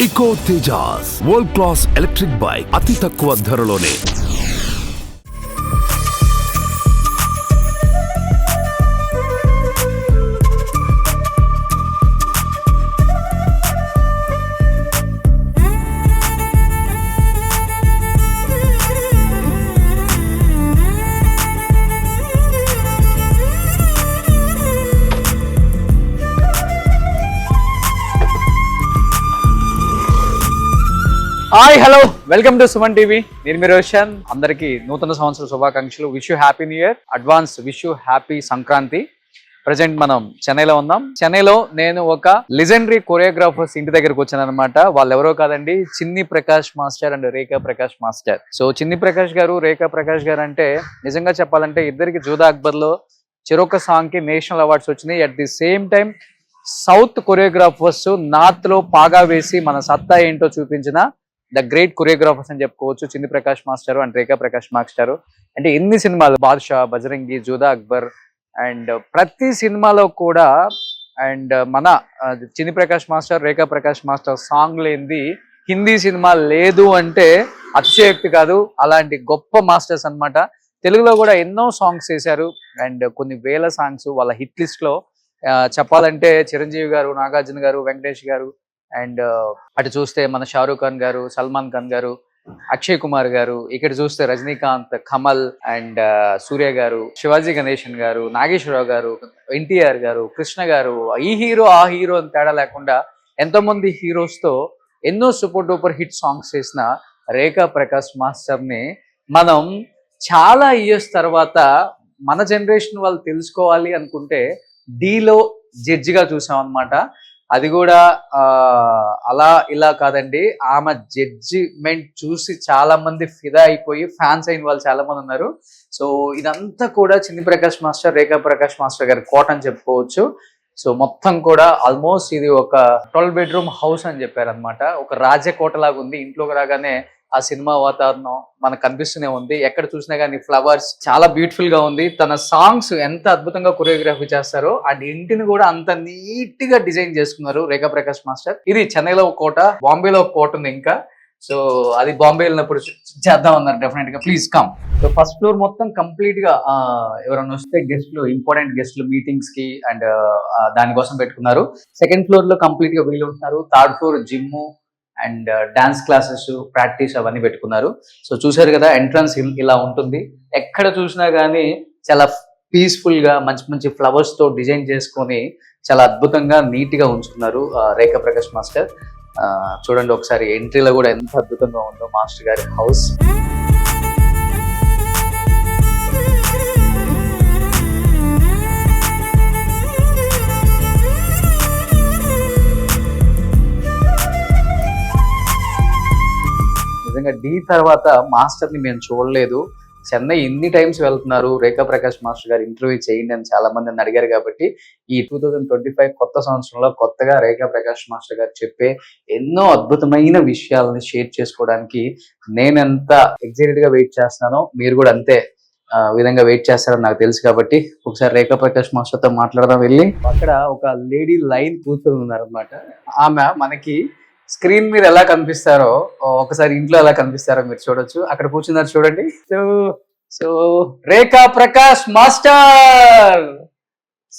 Eco Tejas world class electric bike అతి తక్కువ ధరలోనే. Hi hello welcome to Suman TV. నేను మీ రోషన్. అందరికీ నూతన సంవత్సర శుభాకాంక్షలు. Wish you happy new year, advance wish you happy Sankranti. Present మనం చెన్నైలో ఉన్నాం. చెన్నైలో నేను ఒక లెజెండరీ కొరియోగ్రాఫర్స్ ఇంటి దగ్గరకు వచ్చాను అనమాట. వాళ్ళు ఎవరో కాదండి, చిన్ని Prakash master and Rekha Prakash master. So చిన్ని ప్రకాష్ గారు, రేఖా ప్రకాష్ గారు అంటే నిజంగా చెప్పాలంటే ఇద్దరికి జూదా అక్బర్ లో చెరొక సాంగ్ కి నేషనల్ అవార్డ్స్ వచ్చినాయి. At the same time south choreographers north లో పాగా వేసి మన సత్తా ఏంటో చూపించిన ద గ్రేట్ కొరియోగ్రాఫర్స్ అని చెప్పుకోవచ్చు చిన్ని Prakash master and Rekha Prakash master. అంటే ఎన్ని సినిమాలు, బాద్షా, బజరంగి, జూదా అక్బర్ అండ్ ప్రతి సినిమాలో కూడా అండ్ మన చిన్ని ప్రకాష్ మాస్టర్, రేఖా ప్రకాష్ మాస్టర్ సాంగ్ లేనిది హిందీ సినిమా లేదు అంటే అతిశయోక్తి కాదు. అలాంటి గొప్ప మాస్టర్స్ అన్నమాట. తెలుగులో కూడా ఎన్నో సాంగ్స్ చేశారు అండ్ కొన్ని వేల సాంగ్స్ వాళ్ళ హిట్ లిస్ట్ లో. చెప్పాలంటే చిరంజీవి గారు, నాగార్జున గారు, వెంకటేష్ గారు అండ్ అటు చూస్తే మన షారూక్ ఖాన్ గారు, సల్మాన్ ఖాన్ గారు, అక్షయ్ కుమార్ గారు, ఇక్కడ చూస్తే రజనీకాంత్, కమల్ అండ్ సూర్య గారు, శివాజీ గణేశన్ గారు, నాగేశ్వరరావు గారు, ఎన్టీఆర్ గారు, కృష్ణ గారు, ఈ హీరో ఆ హీరో అని తేడా లేకుండా ఎంతో మంది హీరోస్ తో ఎన్నో సూపర్ డూపర్ హిట్ సాంగ్స్ చేసిన రేఖా ప్రకాష్ మాస్టర్ ని మనం చాలా ఇయర్స్ తర్వాత మన జనరేషన్ వాళ్ళు తెలుసుకోవాలి అనుకుంటే డీలో జడ్జిగా చూసాం అనమాట. అది కూడా అలా ఇలా కాదండి, ఆమె జడ్జిమెంట్ చూసి చాలా మంది ఫిదా అయిపోయి ఫ్యాన్స్ అయిన వాళ్ళు చాలా మంది ఉన్నారు. సో ఇదంతా కూడా చిన్ని ప్రకాష్ మాస్టర్, రేఖా ప్రకాష్ మాస్టర్ గారి కోట అని చెప్పుకోవచ్చు. సో మొత్తం కూడా ఆల్మోస్ట్ ఇది ఒక 12 బెడ్రూమ్ హౌస్ అని చెప్పారనమాట. ఒక రాజకోట లాగా ఉంది. ఇంట్లోకి రాగానే ఆ సినిమా వాతావరణం మనకు కనిపిస్తూనే ఉంది. ఎక్కడ చూసినా కానీ ఫ్లవర్స్ చాలా బ్యూటిఫుల్ గా ఉంది. తన సాంగ్స్ ఎంత అద్భుతంగా కొరియోగ్రఫీ చేస్తారో అండ్ ఇంటిని కూడా అంత నీట్ గా డిజైన్ చేసుకున్నారు రేఖా ప్రకాష్ మాస్టర్. ఇది చెన్నైలో ఒక కోట, బాంబేలో ఒక కోట ఉంది ఇంకా. సో అది బాంబే వెళ్ళినప్పుడు చేద్దాం అన్నారు డెఫినెట్ గా. Please come. So first floor మొత్తం కంప్లీట్ గా ఎవరైనా వస్తే గెస్ట్లు, ఇంపార్టెంట్ గెస్ట్లు మీటింగ్స్ కి అండ్ దానికోసం పెట్టుకున్నారు. సెకండ్ ఫ్లోర్ లో కంప్లీట్ గా వీళ్ళు ఉంటున్నారు. Third floor gym and dance classes, practice అవన్నీ పెట్టుకున్నారు. సో చూసారు కదా, ఎంట్రన్స్ ఇలా ఉంటుంది. ఎక్కడ చూసినా గానీ చాలా పీస్ఫుల్ గా మంచి మంచి ఫ్లవర్స్ తో డిజైన్ చేసుకొని చాలా అద్భుతంగా నీట్ గా ఉంచుకున్నారు రేఖా ప్రకాష్ మాస్టర్. చూడండి ఒకసారి ఎంట్రీలో కూడా ఎంత అద్భుతంగా ఉందో మాస్టర్ గారి హౌస్. నిజంగా డీ తర్వాత మాస్టర్ ని మేము చూడలేదు. చెన్నై ఎన్ని టైమ్స్ వెళ్తున్నారు, రేఖా ప్రకాష్ మాస్టర్ గారు ఇంటర్వ్యూ చేయండి అని చాలా మంది నన్ను అడిగారు. కాబట్టి ఈ 2025 కొత్త సంవత్సరంలో కొత్తగా రేఖా ప్రకాష్ మాస్టర్ గారు చెప్పే ఎన్నో అద్భుతమైన విషయాలని షేర్ చేసుకోవడానికి నేను ఎంత ఎక్సైటెడ్ గా వెయిట్ చేస్తున్నానో మీరు కూడా అంతే విధంగా వెయిట్ చేస్తారని నాకు తెలుసు. కాబట్టి ఒకసారి రేఖా ప్రకాష్ మాస్టర్ తో మాట్లాడదాం వెళ్ళి. అక్కడ ఒక లేడీ లైన్ కూర్చొని ఉన్నారు అనమాట. ఆమె మనకి స్క్రీన్ మీద ఎలా కనిపిస్తారో ఒకసారి ఇంట్లో ఎలా కనిపిస్తారో మీరు చూడొచ్చు. అక్కడ కూర్చున్నారు చూడండి. సో రేఖా ప్రకాష్ మాస్టర్,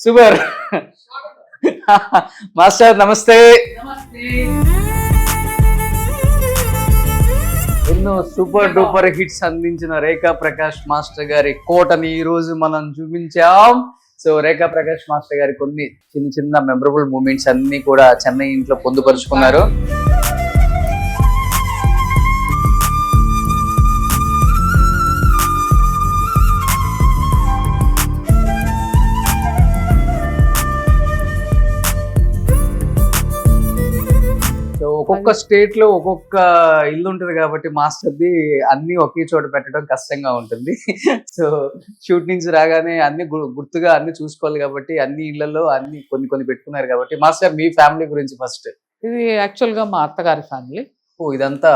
సూపర్ మాస్టర్ నమస్తే. ఎన్నో సూపర్ డూపర్ హిట్స్ అందించిన రేఖా ప్రకాష్ మాస్టర్ గారి కోటని ఈ రోజు మనం చూపించాం. సో రేఖా ప్రకాష్ మాస్టర్ గారి కొన్ని చిన్న చిన్న మెమరబుల్ మూమెంట్స్ అన్ని కూడా చెన్నై ఇంట్లో పొందుపరుచుకున్నారు. ఒక్కొక్క స్టేట్ లో ఒక్కొక్క ఇల్లు ఉంటుంది కాబట్టి మాస్టర్ది అన్ని ఒకే చోట పెట్టడం కష్టంగా ఉంటుంది. సో షూట్ నుంచి రాగానే అన్ని గుర్తుగా అన్ని చూసుకోవాలి కాబట్టి అన్ని ఇళ్లలో అన్ని కొన్ని పెట్టుకున్నారు. కాబట్టి మాస్టర్ మీ ఫ్యామిలీ గురించి ఫస్ట్. ఇది యాక్చువల్ గా మా అత్తగారి ఫ్యామిలీ. ఓ ఇదంతా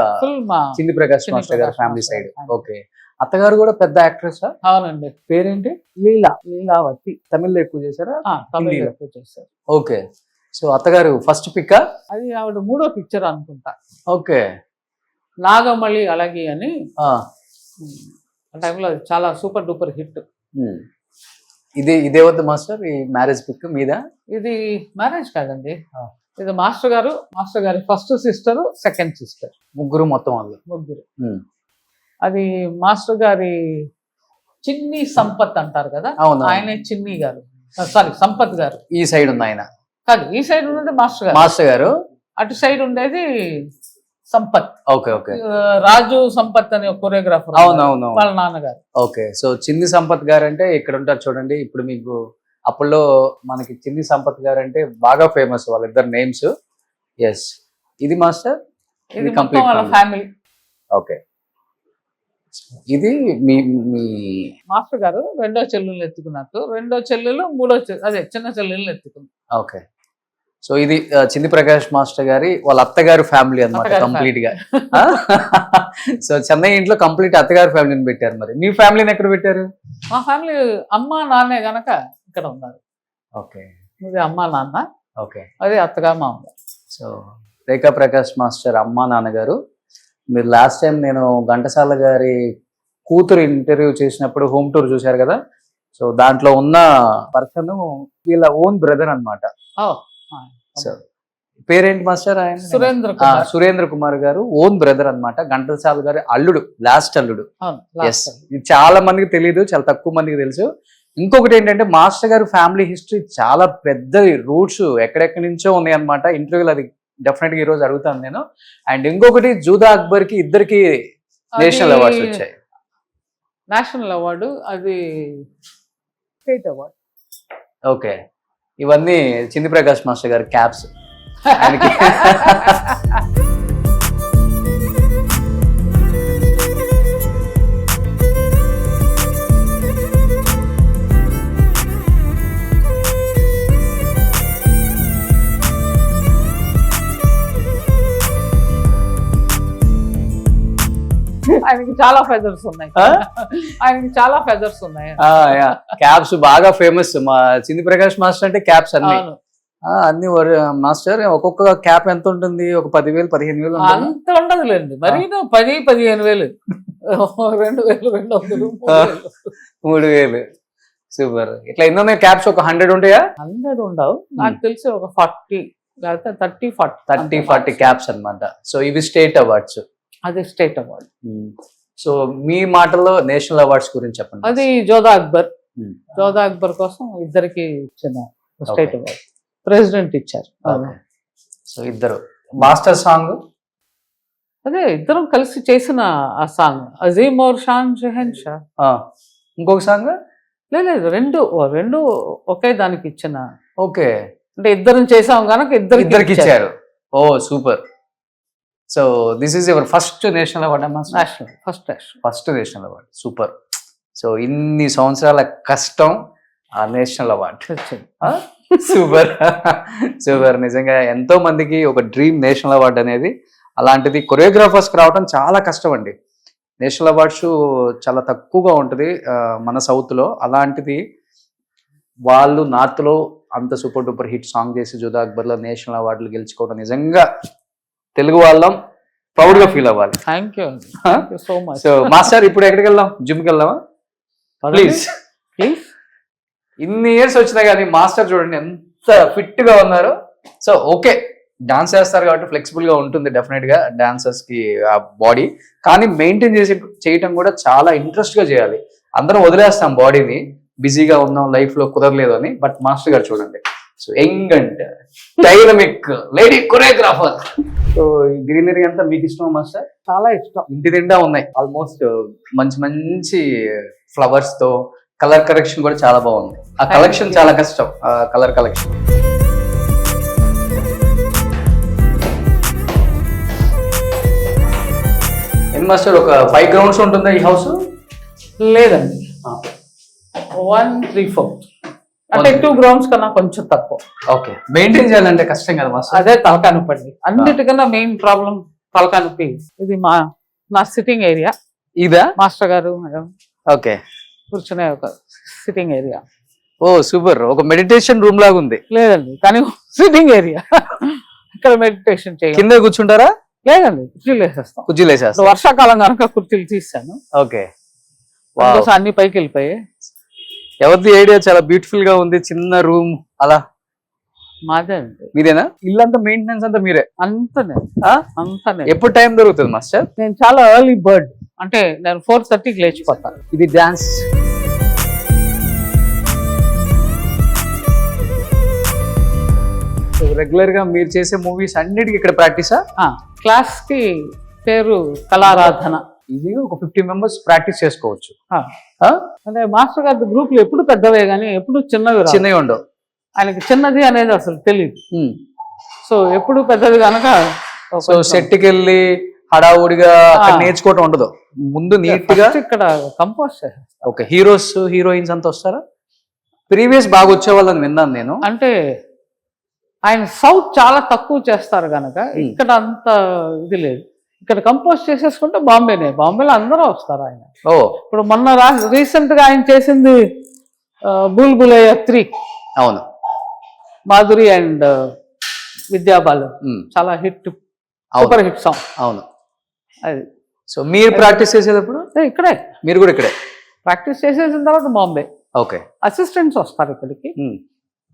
మా చిన్ని ప్రకాష్ మాస్టర్ గారి ఫ్యామిలీ సైడ్. ఓకే. అత్తగారు కూడా పెద్ద యాక్ట్రెస్? అవునండి. పేరేంటి? లీలావతి. తమిళ్లో ఎక్కువ చేశారా? తమిళ ఎక్కువ చేశారు. ఓకే. సో అత్తగారు ఫస్ట్ పిక్. అది ఆవిడ 3వ పిక్చర్ అనుకుంటా. ఓకే. నాగమళి అలాగే అని ఆ టైంలో చాలా సూపర్ డూపర్ హిట్. ఇదే వద్దు మాస్టర్, ఈ మ్యారేజ్ పిక్ మీద. ఇది మ్యారేజ్ కాదండి, ఇది మాస్టర్ గారి ఫస్ట్ సిస్టర్, సెకండ్ సిస్టర్, ముగ్గురు మొత్తం వాళ్ళు ముగ్గురు. అది మాస్టర్ గారి చిన్ని సంపత్ అంటారు కదా, ఆయనే చిన్ని గారు, సారీ సంపత్ గారు. ఈ సైడ్ ఉంది ఆయన కాదు, ఈ సైడ్ ఉండేది మాస్టర్ గారు, అటు సైడ్ ఉండేది సంపత్. Okay okay. రాజు సంపత్ అనే కొరియోగ్రాఫర్, అవునవును, వాళ్ళ నాన్నగారు. ఓకే. సో చిన్ని సంపత్ గారు అంటే ఇక్కడ ఉంటారు చూడండి. ఇప్పుడు మీకు అప్పుల్లో మనకి చిన్ని సంపత్ గారు అంటే బాగా ఫేమస్ వాళ్ళిద్దరు నేమ్స్. ఎస్, ఇది మాస్టర్, ఇది కంప్లీట్ వాళ్ళ ఫ్యామిలీ. ఓకే. ఇది మీ మాస్టర్ గారు రెండో చెల్లెలు ఎత్తుకున్నట్టు, రెండో చెల్లెలు మూడో అదే చిన్న చెల్లెలు ఎత్తుకుంది. ఓకే. సో ఇది చింది ప్రకాష్ మాస్టర్ గారి వాళ్ళ అత్తగారు ఫ్యామిలీ అన్నమాట కంప్లీట్ గా. సో చెన్నై ఇంట్లో కంప్లీట్ అత్తగారు ఫ్యామిలీని పెట్టారు. మరి మీ ఫ్యామిలీని ఎక్కడ పెట్టారు? మా ఫ్యామిలీ అమ్మ నాన్నే గనక ఇక్కడ ఉన్నారు. ఓకే. ఇది అమ్మ నాన్న, ఓకే, అదే అత్తగా మా అమ్మ. సో రేఖా ప్రకాష్ మాస్టర్ అమ్మ నాన్నగారు. మీరు లాస్ట్ టైం నేను ఘంటసాల గారి కూతురు ఇంటర్వ్యూ చేసినప్పుడు హోమ్ టూర్ చూశారు కదా. సో దాంట్లో ఉన్న పర్సన్ వీళ్ళ ఓన్ బ్రదర్ అన్నమాట. సో పేరేంటి మాస్టర్? ఆయన సురేంద్ర కుమార్ గారు ఓన్ బ్రదర్ అన్నమాట, ఘంటసాల గారి అల్లుడు, లాస్ట్ అల్లుడు. ఎస్, ఇది చాలా మందికి తెలియదు, చాలా తక్కువ మందికి తెలుసు. ఇంకొకటి ఏంటంటే మాస్టర్ గారు ఫ్యామిలీ హిస్టరీ చాలా పెద్దది, రూట్స్ ఎక్కడెక్కడి నుంచో ఉన్నాయి అనమాట. ఇంటర్వ్యూలు అది డెఫినెట్ గా ఈ రోజు అడుగుతాను నేను. అండ్ ఇంకొకటి జూదా అక్బర్ కి ఇద్దరికి నేషనల్ అవార్డ్స్ వచ్చాయి. నేషనల్ అవార్డు, అది స్టేట్ అవార్డు. ఓకే. ఇవన్నీ చింది ప్రకాష్ మాస్టర్ గారి క్యాప్స్. ఆయనకి చాలా ఫెదర్స్ ఉన్నాయి, ఆయనకి చాలా ఫెదర్స్ ఉన్నాయి. క్యాప్స్ బాగా ఫేమస్. మా చింది ప్రకాష్ మాస్టర్ అంటే క్యాప్స్ అన్ని అన్ని మాస్టర్. ఒక్కొక్క క్యాప్ ఎంత ఉంటుంది? ఒక 10,000 15,000 అంత ఉండదులేండి, మరి 10,000-15,000, 2,200 3,000. సూపర్. ఇట్లా ఎన్నో క్యాప్స్ ఒక 100 ఉంటాయా? 100 ఉండవు, నాకు తెలిసి ఒక 40 లేకపోతే 30-40 క్యాప్స్ అన్నమాట. సో ఇవి స్టేట్ అవార్డ్స్. అది స్టేట్ అవార్డ్. సో మీ మాటల్లో నేషనల్ అవార్డ్స్ గురించి చెప్పండి. అది జోదా అక్బర్ కోసం ఇద్దరికి ఇచ్చిన స్టేట్ అవార్డ్, ప్రెసిడెంట్ ఇచ్చారు. సో ఇద్దరు మాస్టర్ సాంగ్, అదే ఇద్దరం కలిసి చేసిన ఆ సాంగ్, అజీమ్ ఔర్ షాన్ షెహన్షా. ఇంకొక సాంగ్ లేదు, రెండు ఒకే దానికి ఇచ్చిన. ఓకే, అంటే ఇద్దరం చేసాం కనుక ఇద్దరికి ఇచ్చారు. Oh super. So this is your first national award అమ్మా? First national award. Super. So ఇన్ని సంవత్సరాల కష్టం, ఆ నేషనల్ అవార్డ్. Super super. నిజంగా ఎంతో మందికి ఒక డ్రీమ్ నేషనల్ అవార్డ్ అనేది. అలాంటిది కొరియోగ్రాఫర్స్కి రావడం చాలా కష్టం అండి. నేషనల్ అవార్డ్స్ చాలా తక్కువగా ఉంటుంది మన సౌత్లో. అలాంటిది వాళ్ళు నార్త్లో అంత సూపర్ డూపర్ హిట్ సాంగ్ చేసి జూదా అక్బర్లో నేషనల్ అవార్డులు గెలుచుకోవడం నిజంగా తెలుగు వాళ్ళం ప్రౌడ్ గా ఫీల్ అవ్వాలి. Thank you so much. So master ఇప్పుడు ఎక్కడికి వెళ్దాం? జిమ్కి వెళ్దామా ప్లీజ్? ఇన్ని ఇయర్స్ వచ్చినా కానీ మాస్టర్ చూడండి ఎంత ఫిట్ గా ఉన్నారు. సో ఓకే, డాన్స్ చేస్తారు కాబట్టి ఫ్లెక్సిబుల్ గా ఉంటుంది డెఫినెట్ గా డాన్సర్స్ కి ఆ బాడీ. కానీ మెయింటైన్ చేయటం కూడా చాలా ఇంట్రెస్ట్ గా చేయాలి. అందరం వదిలేస్తాం బాడీని, బిజీగా ఉన్నాం, లైఫ్ లో కుదరలేదు అని. బట్ మాస్టర్ గారు చూడండి, so young and dynamic lady choreographer. So ఈ గ్రీనరీ అంతా మీకు ఇష్టం మాస్టర్? చాలా ఇష్టం. ఇంటి నిండా ఉన్నాయి ఆల్మోస్ట్ మంచి మంచి ఫ్లవర్స్ తో. కలర్ కలెక్షన్ కూడా చాలా బాగుంది. ఆ కలెక్షన్ చాలా కష్టం, ఆ కలర్ కలెక్షన్. ఏం మాస్టర్ ఒక 5 గ్రౌండ్స్ ఉంటుందా ఈ హౌస్? లేదండి, 1, 3, 4 అంటే 2 గ్రౌండ్స్ కన్నా కొంచెం తక్కువ. ఓకే, మెయింటైన్ చేయాలంటే కష్టం కదా మాస్టర్? అదే తలకాయ నొప్పి అండి, అన్నిటికన్నా మెయిన్ ప్రాబ్లం తలకాయ నొప్పి. ఇది నా సిట్టింగ్ ఏరియా. ఇదా మాస్టర్ గారు మేడం ఓకే కూర్చునే ఒక సిట్టింగ్ ఏరియా. ఓ సూపర్. ఒక మెడిటేషన్ రూమ్ లాగా ఉంది. లేదండి, కానీ సిట్టింగ్ ఏరియా. ఇక్కడ మెడిటేషన్ చేయాలి. కింద కూర్చుంటారా? లేదండి, కుర్చీలు వేసేస్తాం. కుర్చీలు ఇప్పుడు వేసేస్తారు. వర్షాకాలం కనుక కుర్చీలు తీసాను, ఓకే. అందుకోసం అన్ని పైకి వెళ్ళిపోయాయి. ఎవరిది ఐడియా? చాలా బ్యూటిఫుల్ గా ఉంది, చిన్న రూమ్ అలా. మాదే అండి, మీదేనా? ఇల్లంతా మెయింటెనెన్స్ అంతా మీరే? అంతనే ఆ? అంతనే. ఎప్పుడు టైం దొరుకుతుంది మాస్టర్? నేను చాలా ఎర్లీ బర్డ్, అంటే నేను 4:30కి లేచిపోతాను. ఇది డాన్స్ రెగ్యులర్ గా మీరు చేసే మూవీస్ అన్నిటికీ ఇక్కడ ప్రాక్టీసా? క్లాస్ కి పేరు కళారాధన. ఇది ఒక 50 మెంబర్స్ ప్రాక్టీస్ చేసుకోవచ్చు. అంటే మాస్టర్ గారి గ్రూప్ లో ఎప్పుడు పెద్దవే కానీ ఎప్పుడు చిన్నవి రావు. చిన్నవి ఉండవు. ఆయనకి చిన్నది అనేది అసలు తెలియదు. సో ఎప్పుడు పెద్దది కనుక సో సెట్ కి వెళ్ళి హడావుడిగా అక్కడ నేర్చుకోవటం ఉండదు. ముందు నీట్ గా ఇక్కడ కంపోజ్ చేస్తాం. ఓకే. హీరోస్ హీరోయిన్స్ అంతా వస్తారా? ప్రీవియస్ బాగా వచ్చే వాళ్ళని విన్నాను నేను. అంటే ఆయన సౌత్ చాలా తక్కువ చేస్తారు కనుక ఇక్కడ అంత ఇది లేదు. ఇక్కడ కంపోజ్ చేసేసుకుంటే బాంబేలో అందరూ వస్తారు ఆయన. ఓ, ఇప్పుడు మొన్న రీసెంట్ గా ఆయన చేసింది బుల్బులయ్య 3. అవును. మాధురి అండ్ విద్యాబాలు చాలా హిట్, సూపర్ హిట్ సాంగ్. అవును. అది. సో మీరు ప్రాక్టీస్ చేసేటప్పుడు ఇక్కడే, మీరు కూడా ఇక్కడే ప్రాక్టీస్ చేసేసిన తర్వాత బాంబే. ఓకే. అసిస్టెంట్స్ వస్తారు ఇక్కడికి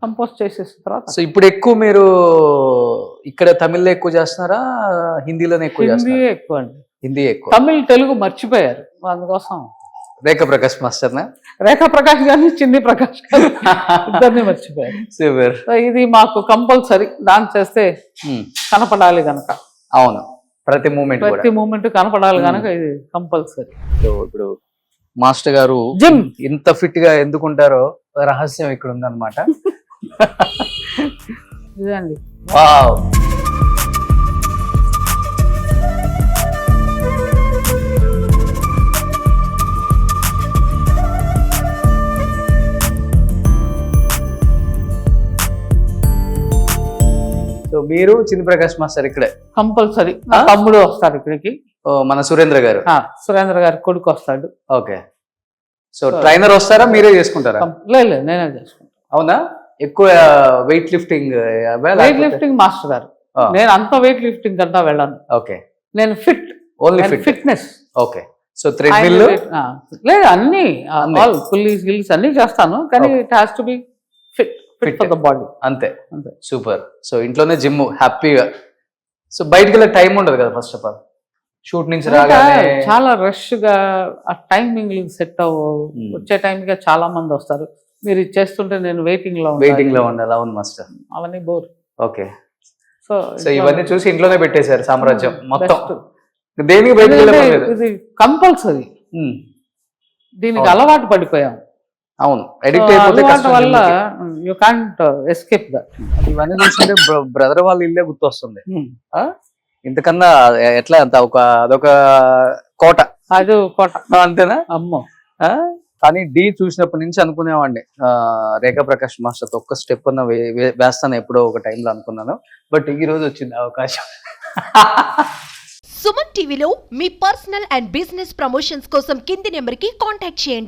కంపోజ్ చేసేసిన తర్వాత. సో ఇప్పుడు ఎక్కువ మీరు ఇక్కడ తమిళ్లో ఎక్కువ చేస్తున్నారా, హిందీలోనే ఎక్కువ చేస్తున్నారా? హిందీ ఎక్కువ అండి. హిందీ ఎక్కువ. తమిళ్ తెలుగు మర్చిపోయారు, అందుకోసం రేఖా ప్రకాష్ మాస్టర్ రేఖా ప్రకాష్ గారిని చిన్ని ప్రకాష్ గారు ఇద్దరిని మర్చిపోయారు. సూపర్. సో ఇది మాకు కంపల్సరీ డాన్స్ చేస్తే కనపడాలి కనుక. అవును, ప్రతి మూమెంట్ కనపడాలి కనుక ఇది కంపల్సరీ. సో ఇప్పుడు మాస్టర్ గారు జిమ్ ఇంత ఫిట్ గా ఎందుకుంటారో రహస్యం ఇక్కడ ఉందన్నమాట. ఇదండి. వావ్. సో మీరు చిన్ని ప్రకాష్ మాస్టర్ ఇక్కడే కంపల్సరీ. నా తమ్ముడు వస్తాడు ఇక్కడికి, మన సురేంద్ర గారు. సురేంద్ర గారి కొడుకు వస్తాడు. ఓకే. సో ట్రైనర్ వస్తారా, మీరే చేసుకుంటారా? లేదు, నేనే చేసుకుంటాను. అవునా? ఎక్కువ వెయిట్ లిఫ్టింగ్ మాస్టర్ గారు. నేను అంత వెయిట్ లిఫ్టింగ్ అంతా వెళ్ళాను. ఓకే. నేను only fitness. Okay. So treadmill లేదు, అన్ని పుల్లీస్ గిల్స్ అన్ని చేస్తాను, కానీ it has to be fit for the body. అంతే. సూపర్. సో ఇంట్లోనే జిమ్ హ్యాపీగా. సో బయటకు వెళ్ళే టైం ఉండదు కదా ఫస్ట్ ఆఫ్ ఆల్. షూట్ నుంచి రాగానే చాలా రష్ గా ఆ టైమింగ్ సెట్ అవ్వవు. వచ్చే టైం గా చాలా మంది వస్తారు. మీరు ఇది చేస్తుంటే నేను వెయిటింగ్ లో ఉండాలి. అవును మాస్టర్, అవన్నీ బోర్. ఓకే. సో ఇవన్నీ చూసి ఇంట్లోనే పెట్టేశారు సామ్రాజ్యం మొత్తం. దేనికి ఇది కంపల్సరీ. దీనికి అలవాటు పడిపోయాం. అవును, ఎడిక్ట్ అయిపోతే వల్ల యూ కాంట్ ఎస్కేప్ దట్. ఇవన్నీ చూస్తుంటే బ్రదర్ వాళ్ళ ఇల్లే గుర్తొస్తుంది. ఇంతకన్నా ఎట్లా అంత అదొక కోట. అది కోట అంతేనా? అమ్మో. కానీ డి చూసినప్పటి నుంచి అనుకునేవాడిని రేఖా ప్రకాష్ మాస్టర్ ఒక్క స్టెప్ అన్న వేస్తాను ఎప్పుడో ఒక టైంలో అనుకున్నాను. బట్ ఈ రోజు వచ్చింది అవకాశం. సుమన్ టీవీలో మీ పర్సనల్ అండ్ బిజినెస్ ప్రమోషన్స్ కోసం కింది నెంబర్కి కాంటాక్ట్ చేయండి.